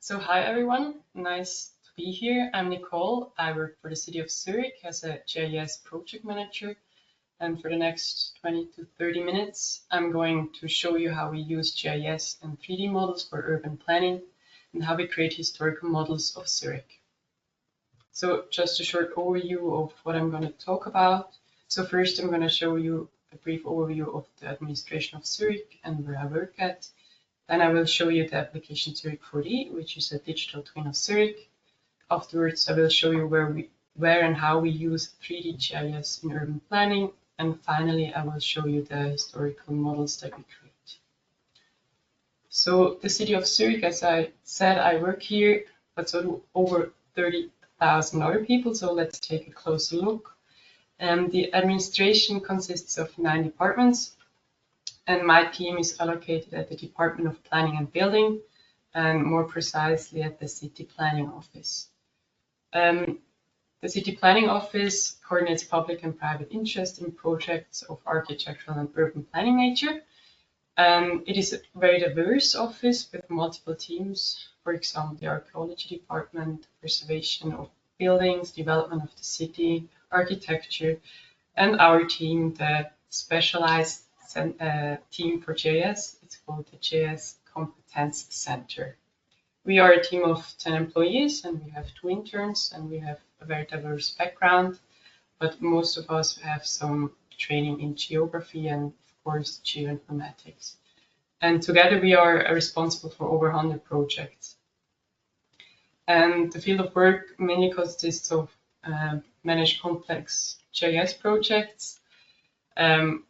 So hi everyone, nice to be here. I'm Nicole. I work for the city of Zurich as a GIS project manager. And for the next 20 to 30 minutes, I'm going to show you how we use GIS and 3D models for urban planning and how we create historical models of Zurich. So just a short overview of what I'm going to talk about. So first I'm going to show you a brief overview of the administration of Zurich and where I work at. Then I will show you the application Zurich 4D, which is a digital twin of Zurich. Afterwards, I will show you where and how we use 3D GIS in urban planning. And finally, I will show you the historical models that we create. So the city of Zurich, as I said, I work here, but so over 30,000 other people. So let's take a closer look. The administration consists of 9 departments. And my team is allocated at the Department of Planning and Building, and more precisely at the City Planning Office. The City Planning Office coordinates public and private interest in projects of architectural and urban planning nature. It is a very diverse office with multiple teams, for example, the Archaeology Department, preservation of buildings, development of the city, architecture, and our team, the specialized team for GIS. It's called the GIS Competence Center. We are a team of 10 employees and we have 2 interns and we have a very diverse background, but most of us have some training in geography and of course geoinformatics. And together we are responsible for over 100 projects. And the field of work mainly consists of manage complex GIS projects,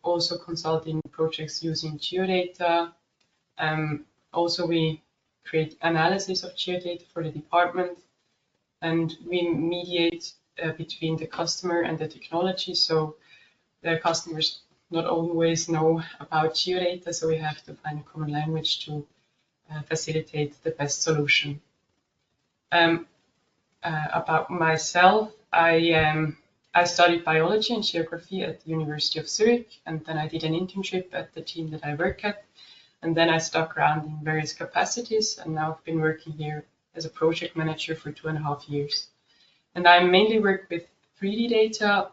also consulting projects using geodata. Also, we create analysis of geodata for the department, and we mediate between the customer and the technology. So the customers not always know about geodata, so we have to find a common language to facilitate the best solution. About myself, I studied biology and geography at the University of Zurich, and then I did an internship at the team that I work at, and then I stuck around in various capacities, and now I've been working here as a project manager for 2.5 years. And I mainly work with 3D data,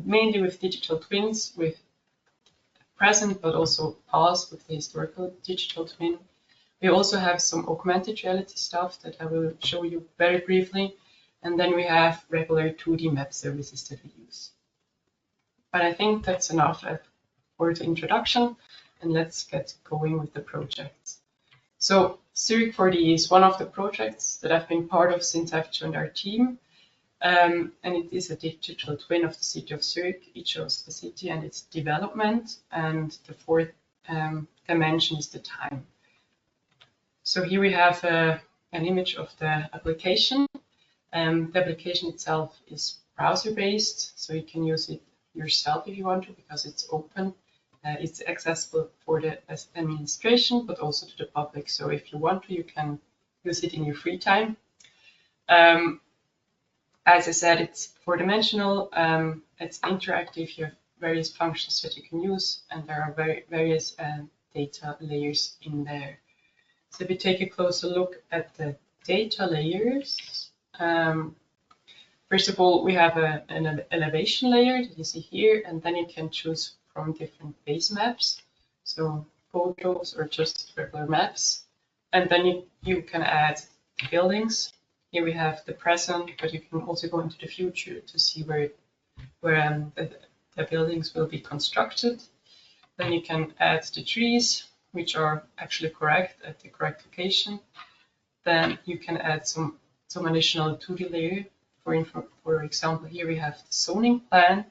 mainly with digital twins, with present but also past with the historical digital twin. We also have some augmented reality stuff that I will show you very briefly. And then we have regular 2D map services that we use. But I think that's enough for the introduction, and let's get going with the project. So Zurich 4D is one of the projects that I've been part of since I've joined our team. And it is a digital twin of the city of Zurich. It shows the city and its development, and the 4th dimension is the time. So here we have an image of the application. The application itself is browser-based, so you can use it yourself if you want to, because it's open. It's accessible for the administration, but also to the public. So if you want to, you can use it in your free time. As I said, it's 4-dimensional. It's interactive. You have various functions that you can use, and there are various data layers in there. So if we take a closer look at the data layers, first of all, we have an elevation layer that you see here, and then you can choose from different base maps, so photos or just regular maps. And then you can add buildings. Here we have the present, but you can also go into the future to see where the buildings will be constructed. Then you can add the trees, which are actually correct at the correct location. Then you can add some additional 2D layer. For example, here we have the zoning plan,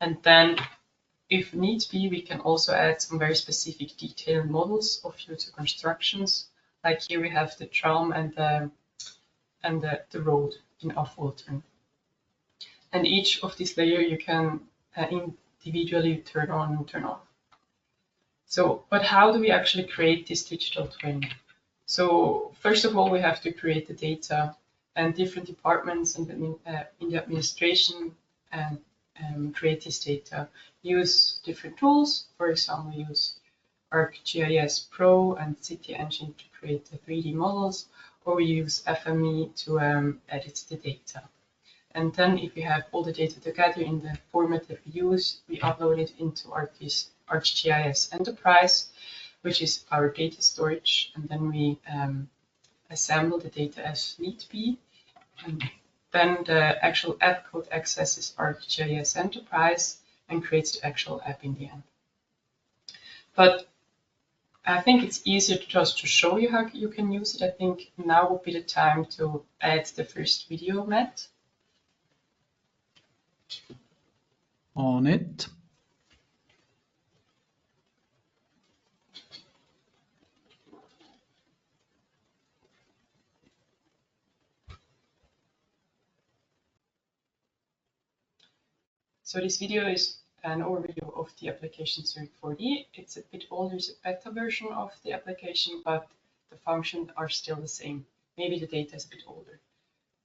and then if needs be, we can also add some very specific detailed models of future constructions. Like here we have the tram and the road in Affoltern. And each of these layers you can individually turn on and turn off. So, but how do we actually create this digital twin? So first of all, we have to create the data, and different departments in the administration create this data, use different tools. For example, use ArcGIS Pro and City Engine to create the 3D models, or we use FME to edit the data. And then if we have all the data together in the format that we use, we upload it into ArcGIS Enterprise, which is our data storage, and then we assemble the data as need be. And then the actual app code accesses ArcGIS Enterprise and creates the actual app in the end. But I think it's easier just to show you how you can use it. I think now would be the time to add the first video, Matt. On it. So this video is an overview of the application Zurich 4D. It's a bit older, it's a beta version of the application, but the functions are still the same. Maybe the data is a bit older.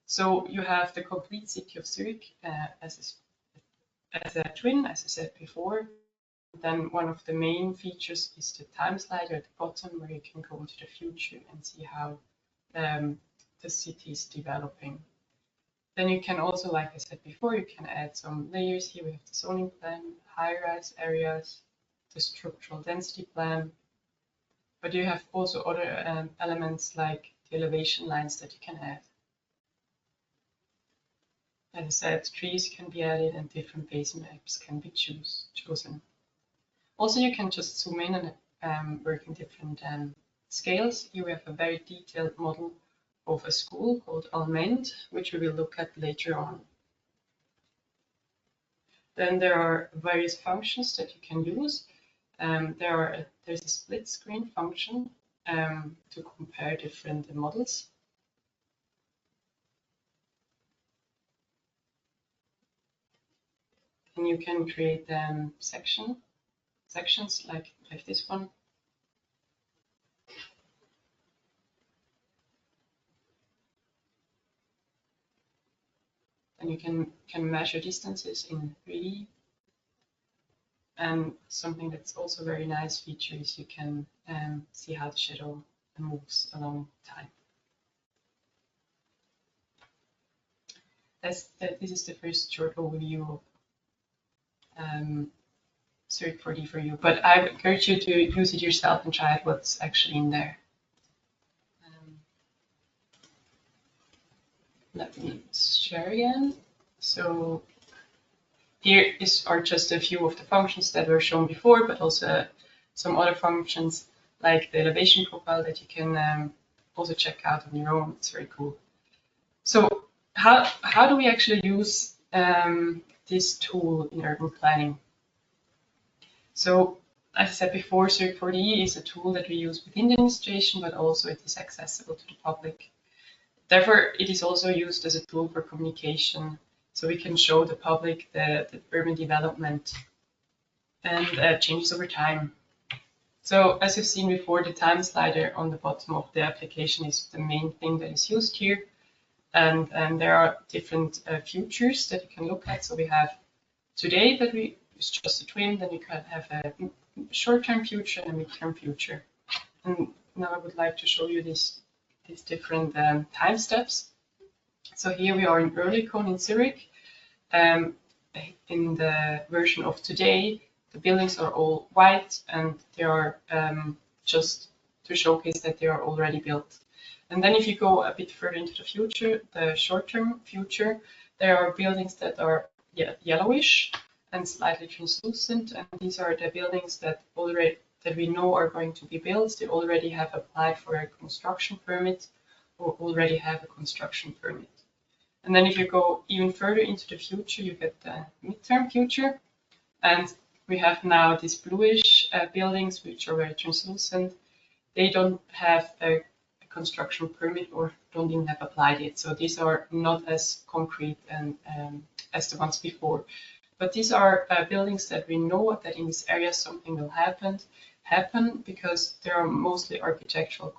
So you have the complete city of Zurich as a twin, as I said before. Then one of the main features is the time slider at the bottom, where you can go into the future and see how the city is developing. Then you can also, like I said before, you can add some layers. Here we have the zoning plan, high-rise areas, the structural density plan. But you have also other elements like the elevation lines that you can add. As I said, trees can be added and different base maps can be chosen. Also, you can just zoom in and work in different scales. Here we have a very detailed model of a school called Almend, which we will look at later on. Then there are various functions that you can use. There's a split screen function to compare different models. And you can create sections like this one. And you can measure distances in 3D. And something that's also very nice feature is you can see how the shadow moves along time. This is the first short overview of Zurich 4D for you, but I encourage you to use it yourself and try out what's actually in there. Let me share again. So here are just a few of the functions that were shown before, but also some other functions like the elevation profile that you can also check out on your own. It's very cool. So how do we actually use this tool in urban planning? So as I said before, Zurich 4D is a tool that we use within the administration, but also it is accessible to the public. Therefore, it is also used as a tool for communication, so we can show the public the urban development and changes over time. So as you've seen before, the time slider on the bottom of the application is the main thing that is used here. And there are different futures that you can look at. So we have today that it's just a twin, then you can have a short-term future and a mid-term future. And now I would like to show you these different time steps. So here we are in Oerlikon in Zurich. In the version of today, the buildings are all white and they are just to showcase that they are already built. And then if you go a bit further into the future, the short-term future, there are buildings that are yellowish and slightly translucent, and these are the buildings that we know are going to be built. They already have applied for a construction permit or already have a construction permit. And then if you go even further into the future, you get the midterm future, and we have now these bluish buildings which are very translucent. They don't have a construction permit or don't even have applied it. So these are not as concrete and as the ones before. But these are buildings that we know that in this area something will happen because there are mostly architectural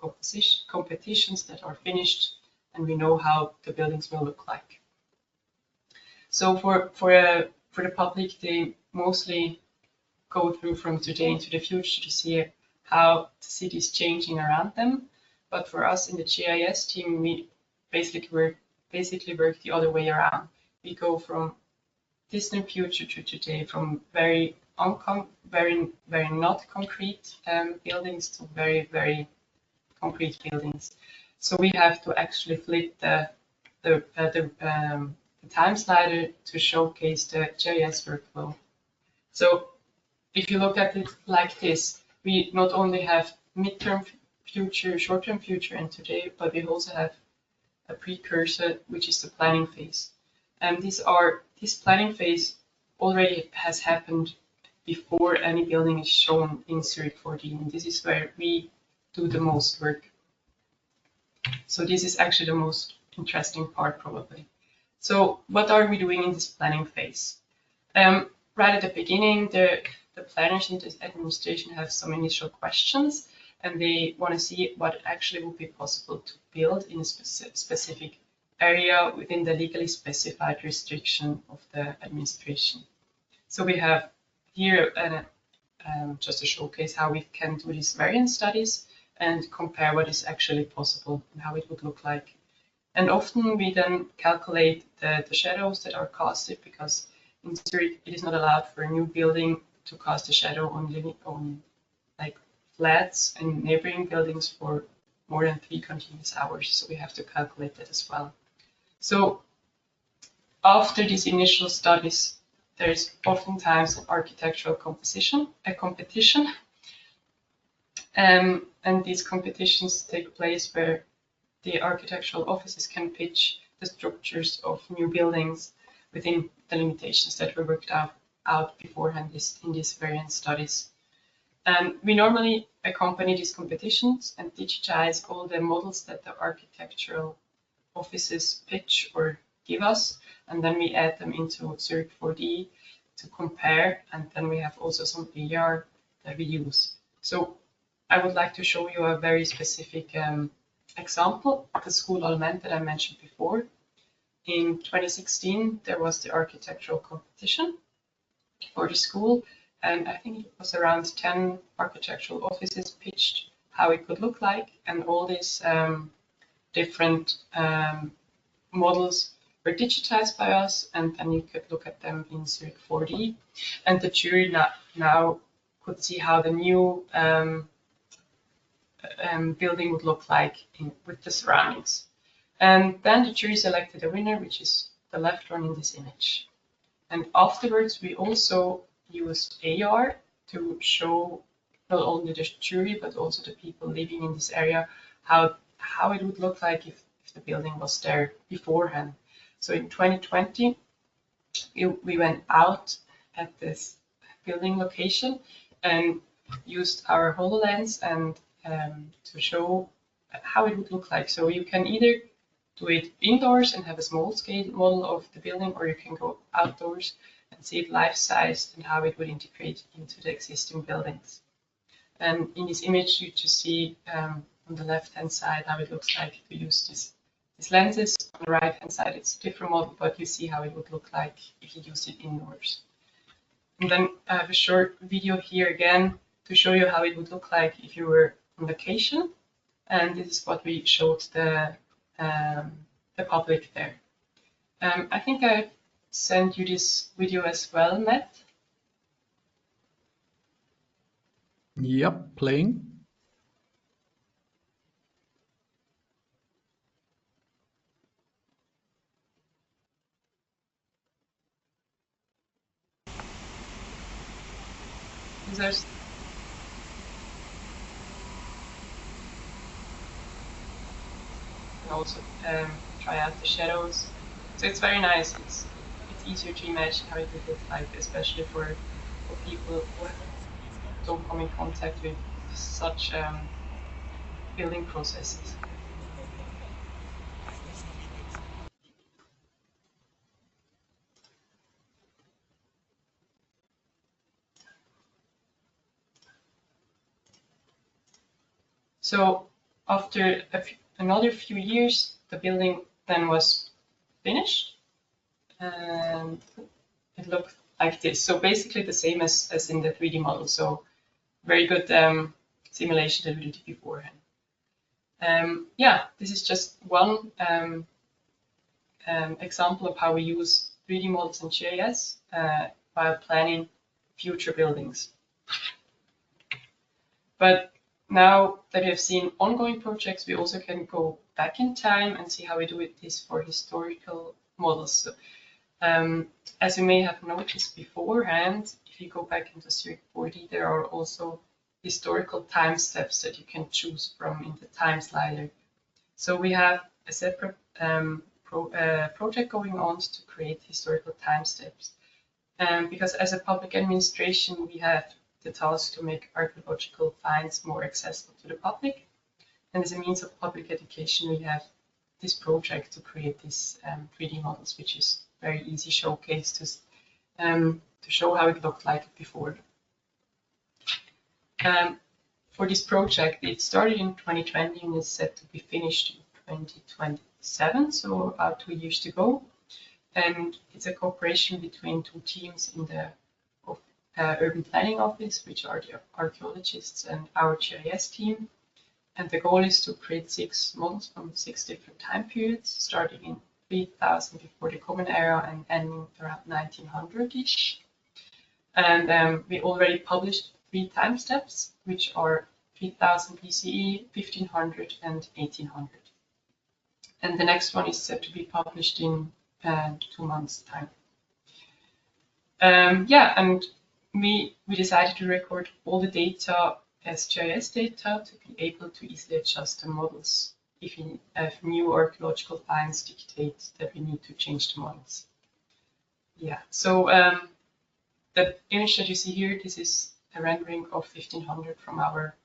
competitions that are finished and we know how the buildings will look like. So for the public, they mostly go through from today into the future to see how the city is changing around them. But for us in the GIS team, we basically work the other way around. We go from distant future to today, from very not concrete buildings to very concrete buildings. So we have to actually flip the time slider to showcase the GIS workflow. So if you look at it like this, we not only have midterm future, short-term future and today, but we also have a precursor, which is the planning phase. And this planning phase already has happened before any building is shown in Zurich 4D, and this is where we do the most work. So this is actually the most interesting part, probably. So what are we doing in this planning phase? Right at the beginning, the planners in the administration have some initial questions, and they want to see what actually would be possible to build in a specific area within the legally specified restriction of the administration. So we have here just to showcase how we can do these variance studies and compare what is actually possible and how it would look like. And often we then calculate the shadows that are casted, because in Zurich it is not allowed for a new building to cast a shadow on like flats and neighboring buildings for more than 3 continuous hours. So we have to calculate that as well. So after these initial studies, there's oftentimes an architectural competition. And these competitions take place where the architectural offices can pitch the structures of new buildings within the limitations that were worked out beforehand in these variance studies. And we normally accompany these competitions and digitize all the models that the architectural offices pitch or give us, and then we add them into Zurich 4D to compare, and then we have also some AR that we use. So I would like to show you a very specific example, the school Alment that I mentioned before. In 2016, there was the architectural competition for the school, and I think it was around 10 architectural offices pitched how it could look like, and all these different models were digitized by us, and then you could look at them in Zurich 4D, and the jury now could see how the new building would look like with the surroundings. And then the jury selected a winner, which is the left one in this image. And afterwards, we also used AR to show not only the jury, but also the people living in this area, how it would look like if the building was there beforehand. So in 2020, we went out at this building location and used our HoloLens and to show how it would look like. So you can either do it indoors and have a small scale model of the building, or you can go outdoors and see it life-sized and how it would integrate into the existing buildings. And in this image, you just see on the left-hand side how it looks like to use these lenses. On the right-hand side, it's a different model, but you see how it would look like if you used it indoors. And then I have a short video here again to show you how it would look like if you were on vacation. And this is what we showed the public there. I think I sent you this video as well, Matt. Yep, playing. There's and also try out the shadows. So it's very nice. It's easier to imagine how it would look like, especially for people who don't come in contact with such building processes. So after another few years, the building then was finished, and it looked like this. So basically the same as in the 3D model. So very good simulation that we did beforehand. Yeah, this is just one example of how we use 3D models in GIS while planning future buildings. But now that we have seen ongoing projects, we also can go back in time and see how we do this for historical models. So, as you may have noticed beforehand, if you go back into Zurich 4D, there are also historical time steps that you can choose from in the time slider. So we have a separate project going on to create historical time steps. Because as a public administration, we have the task to make archaeological finds more accessible to the public. And as a means of public education, we have this project to create these 3D models, which is very easy showcase to show how it looked like before. For this project, it started in 2020 and is set to be finished in 2027, so about 2 years to go. And it's a cooperation between two teams in the Urban Planning Office, which are the archaeologists and our GIS team. And the goal is to create 6 models from 6 different time periods, starting in 3000 before the Common Era and ending around 1900-ish. And we already published 3 time steps, which are 3000 BCE, 1500, and 1800. And the next one is set to be published in 2 months' time. Yeah, and we decided to record all the data as GIS data to be able to easily adjust the models if new archaeological finds dictate that we need to change the models. Yeah, so the image that you see here, this is a rendering of 1500 from our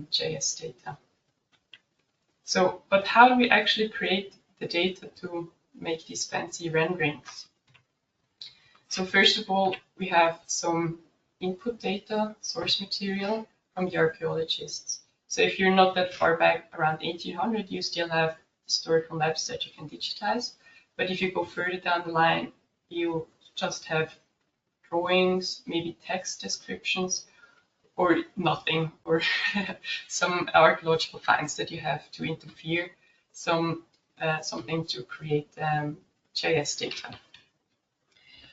GIS data. So, but how do we actually create the data to make these fancy renderings? So first of all, we have some input data, source material from the archaeologists. So if you're not that far back, around 1800, you still have historical maps that you can digitize. But if you go further down the line, you just have drawings, maybe text descriptions, or nothing, or some archaeological finds that you have to interfere, something to create GIS data.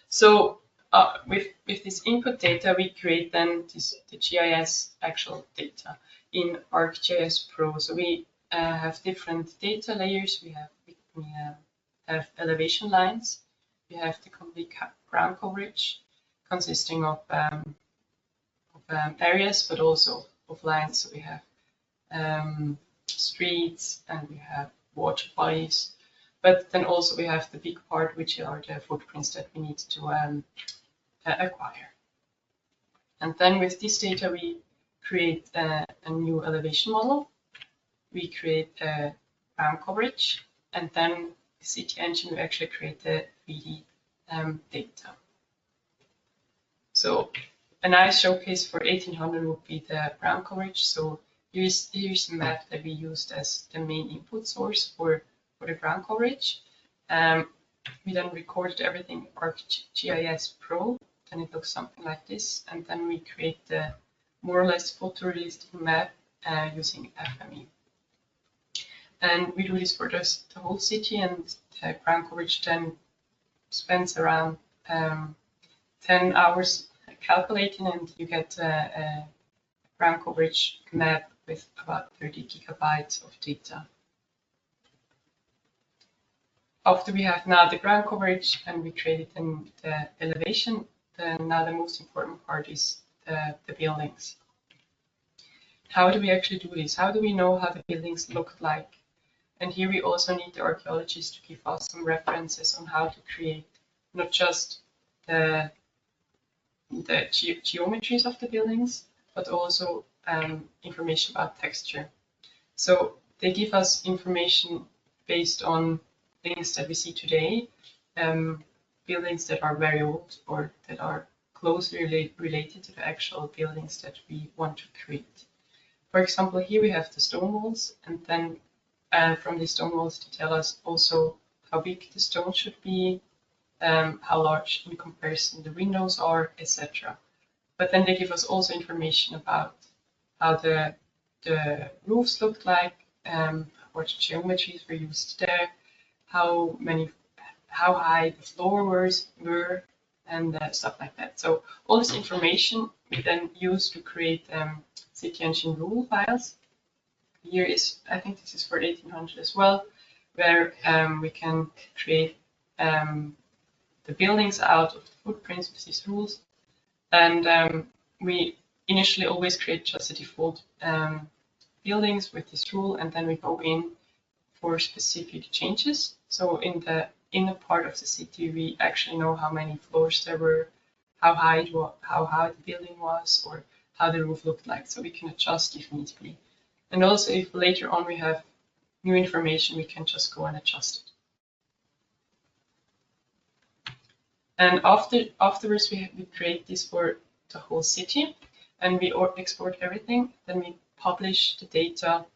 So with this input data, we create then the GIS actual data in ArcGIS Pro. So we have different data layers. We have elevation lines. We have the complete ground coverage consisting of areas, but also of lines. So we have streets and we have water bodies. But then also we have the big part, which are the footprints that we need to acquire. And then with this data, we create a new elevation model. We create a ground coverage, and then the city engine, we actually create the 3D data. So a nice showcase for 1800 would be the ground coverage. So here's a map that we used as the main input source for the ground coverage. We then recorded everything in ArcGIS Pro, then it looks something like this, and then we create the more or less photorealistic map using FME. And we do this for the whole city, and the ground coverage then spends around 10 hours calculating, and you get a ground coverage map with about 30 gigabytes of data. After we have now the ground coverage and we created then the elevation, then now the most important part is the buildings. How do we actually do this? How do we know how the buildings look like? And here we also need the archaeologists to give us some references on how to create not just the geometries of the buildings, but also information about texture. So they give us information based on things that we see today, buildings that are very old or that are closely related to the actual buildings that we want to create. For example, here we have the stone walls, and then from the stone walls to tell us also how big the stone should be, how large in comparison the windows are, etc. But then they give us also information about how the roofs looked like, what geometries were used there, how high the floors were, and stuff like that. So all this information we then use to create city engine rule files. Here is, I think this is for 1800 as well, where we can create the buildings out of the footprints with these rules. And we initially always create just the default buildings with this rule, and then we go in for specific changes. So in the inner part of the city, we actually know how many floors there were, how high the building was, or how the roof looked like, so we can adjust if need be. And also, if later on we have new information, we can just go and adjust it. And afterwards, we create this for the whole city, and we export everything. Then we publish the data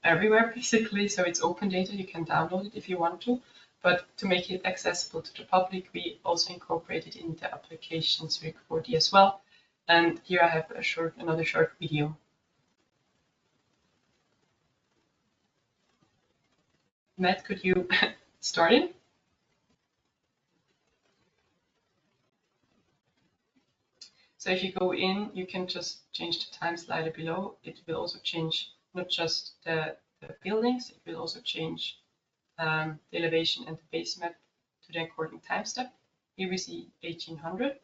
everywhere, basically. So it's open data. You can download it if you want to. But to make it accessible to the public, we also incorporate it in the application Zurich 4D as well. And here I have another short video. Matt, could you start it? So if you go in, you can just change the time slider below. It will also change not just the buildings, it will also change the elevation and the base map to the according time step. Here we see 1800.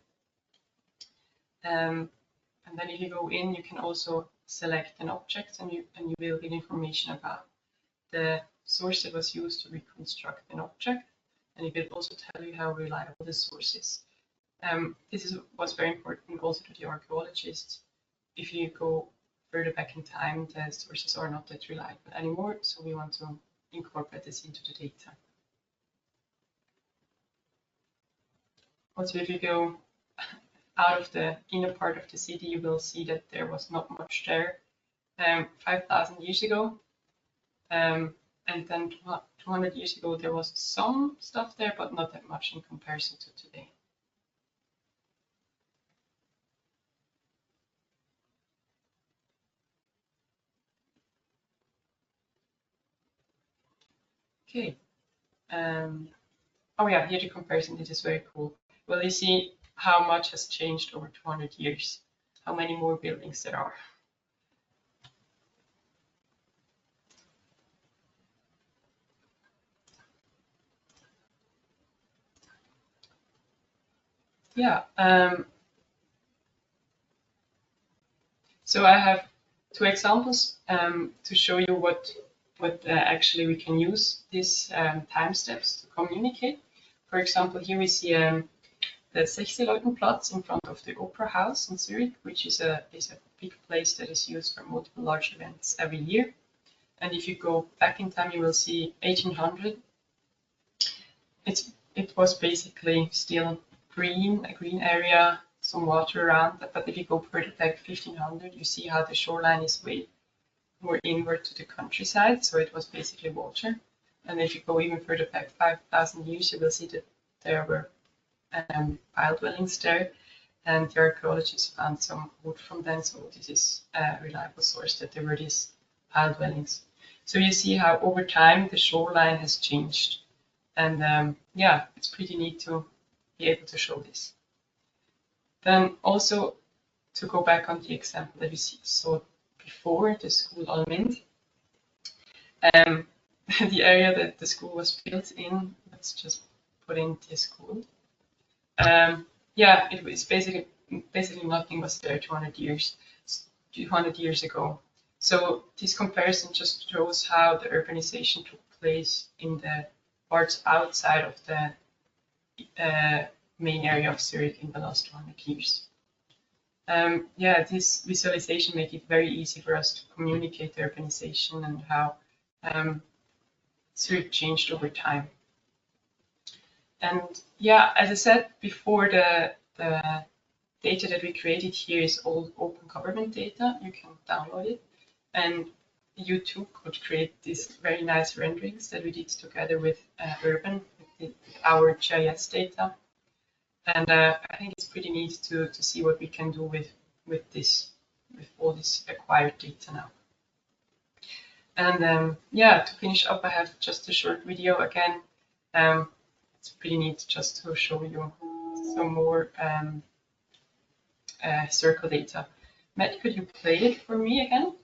And then if you go in, you can also select an object, and you will get information about the source that was used to reconstruct an object, and it will also tell you how reliable the source is. This was very important also to the archaeologists. If you go further back in time, the sources are not that reliable anymore, so we want to incorporate this into the data. Also, if you go out of the inner part of the city, you will see that there was not much there 5,000 years ago. And then 200 years ago, there was some stuff there, but not that much in comparison to today. Okay. Oh yeah, here the comparison, this is very cool. Well, you see how much has changed over 200 years, how many more buildings there are. Yeah. So I have two examples to show you what actually we can use these time steps to communicate. For example, here we see the Sechseleutenplatz in front of the Opera House in Zurich, which is a big place that is used for multiple large events every year. And if you go back in time, you will see 1800. It was basically still green, a green area, some water around. But if you go further back 1500, you see how the shoreline is way more inward to the countryside. So it was basically water. And if you go even further back 5,000 years, you will see that there were pile dwellings there, and the archaeologists found some wood from them, so this is a reliable source that there were these pile dwellings. So you see how over time the shoreline has changed, and yeah, it's pretty neat to be able to show this. Then also to go back on the example that we saw before, the school Almend, the area that the school was built in, let's just put in the school. Yeah, it was basically nothing was there 200 years ago. So this comparison just shows how the urbanization took place in the parts outside of the main area of Zurich in the last 200 years. Yeah, this visualization makes it very easy for us to communicate the urbanization and how Zurich changed over time. And yeah, as I said before, the data that we created here is all open government data. You can download it, and you too could create these very nice renderings that we did together with Urban, with our GIS data. And I think it's pretty neat to see what we can do with with all this acquired data now. And yeah, to finish up, I have just a short video again. It's pretty neat just to show you some more circle data. Matt, could you play it for me again?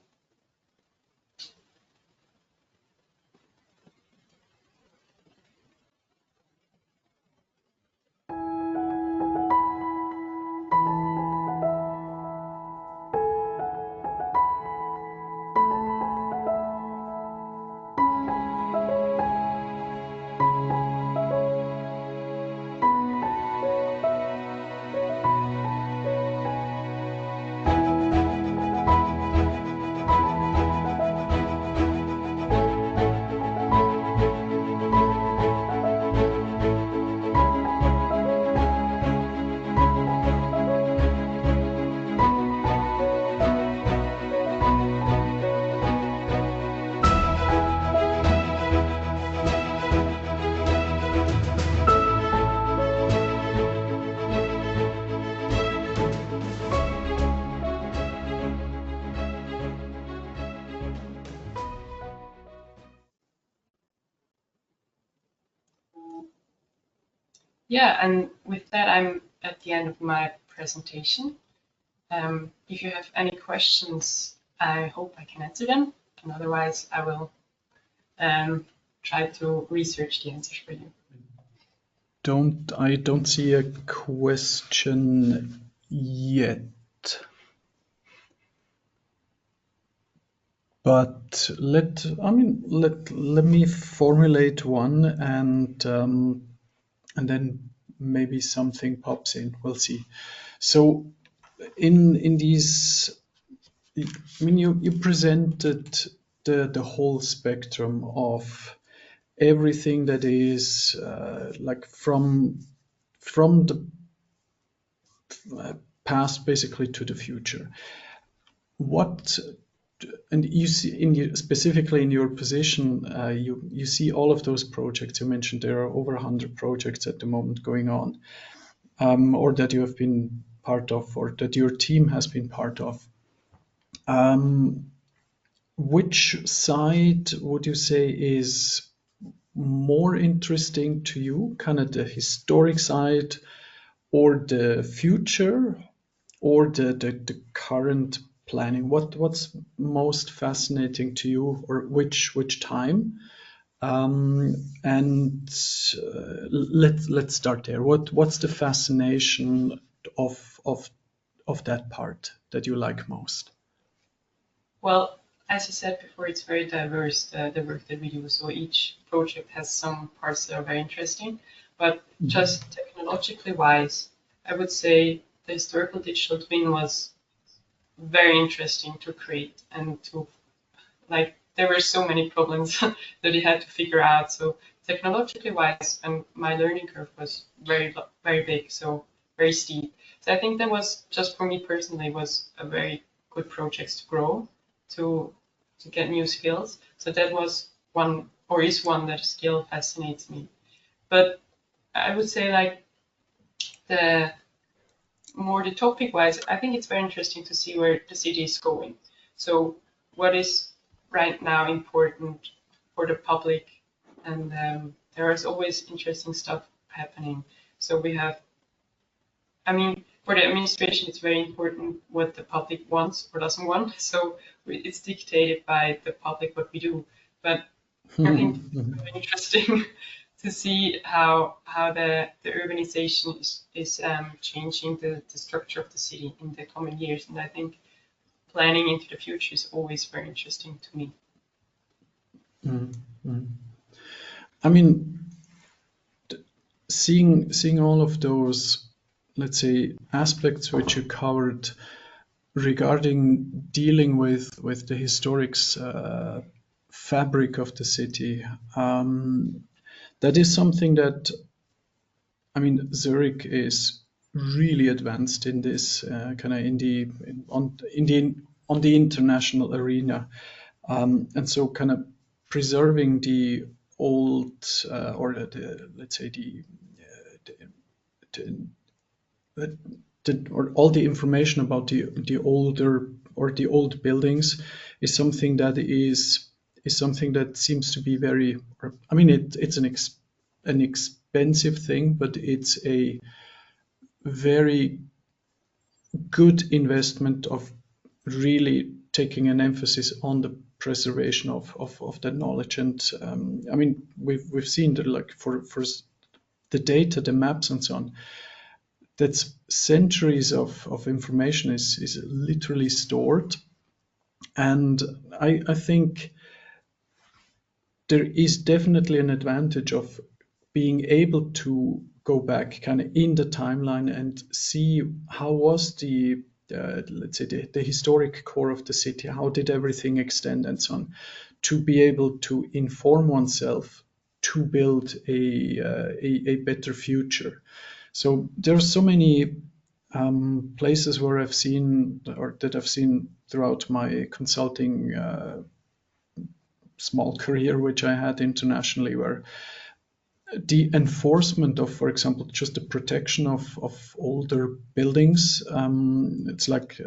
Yeah, and with that, I'm at the end of my presentation. If you have any questions, I hope I can answer them, and otherwise I will try to research the answers for you. I don't see a question yet. But let me formulate one, and then maybe something pops in. We'll see. So in these, I mean, you presented the whole spectrum of everything that is like from the past basically to the future. And you see, specifically in your position, you see all of those projects. You mentioned there are over 100 projects at the moment going on, or that you have been part of, or that your team has been part of. Which side would you say is more interesting to you, kind of the historic side, or the future, or the current planning? What's most fascinating to you, or which time? Let's start there. What's the fascination of that part that you like most? Well, as you said before, it's very diverse, the work that we do. So each project has some parts that are very interesting, but just technologically wise, I would say the historical digital twin was very interesting to create, and to, like, there were so many problems that he had to figure out. So technologically wise, and my learning curve was very big, so very steep. So I think that was, just for me personally, was a very good project to grow, to get new skills. So that was one, or is one, that still fascinates me. But I would say, like, the topic wise, I think it's very interesting to see where the city is going. So what is right now important for the public, and there is always interesting stuff happening. So we have, I mean, for the administration, it's very important what the public wants or doesn't want. So it's dictated by the public what we do. But I think it's very interesting to see how the urbanization is changing the structure of the city in the coming years. And I think planning into the future is always very interesting to me. I mean, seeing all of those, let's say, aspects which you covered regarding dealing with the historic fabric of the city, that is something that, I mean, Zurich is really advanced in this kind of on the international arena, and so kind of preserving the old or let's say the or all the information about the older or the old buildings is something that seems to be very. I mean, it's an expensive thing, but it's a very good investment of really taking an emphasis on the preservation of that knowledge. And I mean, we've seen that, like, for the data, the maps, and so on. That's centuries of information is literally stored, and I think there is definitely an advantage of being able to go back kind of in the timeline and see how was the let's say the historic core of the city, how did everything extend and so on, to be able to inform oneself to build a better future. So there are so many places where I've seen, or that I've seen throughout my consulting small career, which I had internationally, where the enforcement of, for example, just the protection of older buildings, it's like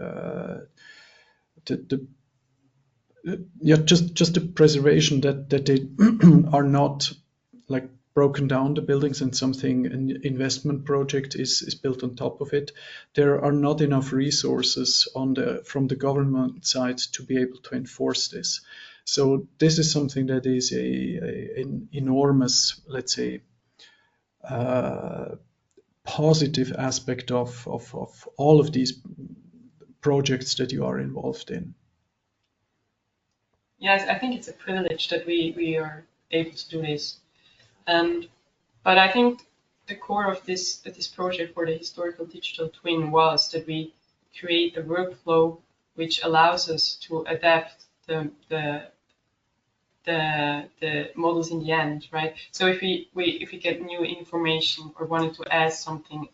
just the preservation that they are not like broken down, the buildings, and something, an investment project is built on top of it. There are not enough resources from the government side to be able to enforce this. So this is something that is an enormous, let's say, positive aspect of all of these projects that you are involved in. Yes, I think it's a privilege that we are able to do this. But I think the core of this project for the historical digital twin was that we create a workflow which allows us to adapt the models in the end, right? So if we get new information or wanted to add something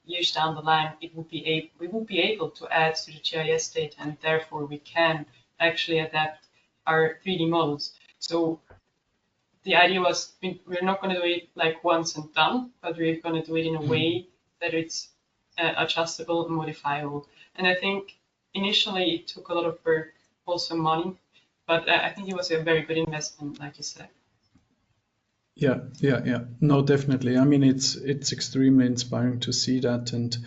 years down the line, we would be able to add to the GIS data, and therefore we can actually adapt our 3D models. So the idea was we're not going to do it like once and done, but we're going to do it in a way that it's adjustable and modifiable. And I think initially it took a lot of work, also money, but I think it was a very good investment, like you said. Yeah. No, definitely. I mean, it's extremely inspiring to see that, and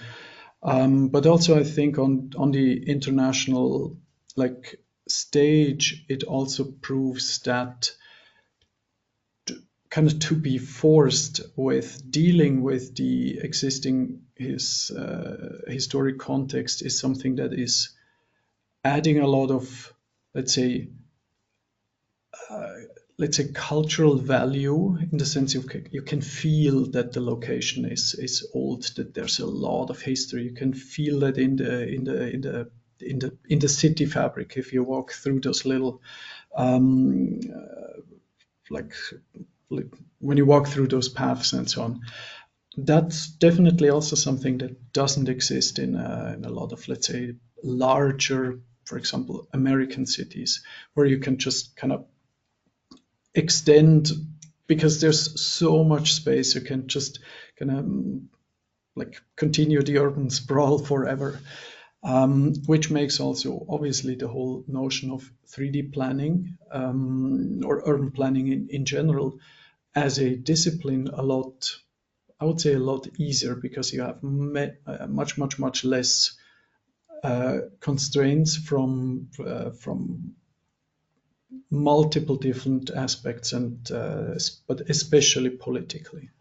but also I think on the international like stage, it also proves that kind of to be forced with dealing with the existing historic context is something that is adding a lot of, let's say cultural value, in the sense you can feel that the location is old, that there's a lot of history. You can feel that in the city fabric if you walk through those little like when you walk through those paths and so on. That's definitely also something that doesn't exist in a lot of, let's say, larger, for example, American cities, where you can just kind of extend, because there's so much space, you can just kind of like continue the urban sprawl forever, which makes also obviously the whole notion of 3D planning or urban planning in general as a discipline a lot easier, because you have much less constraints from multiple different aspects, and but especially politically.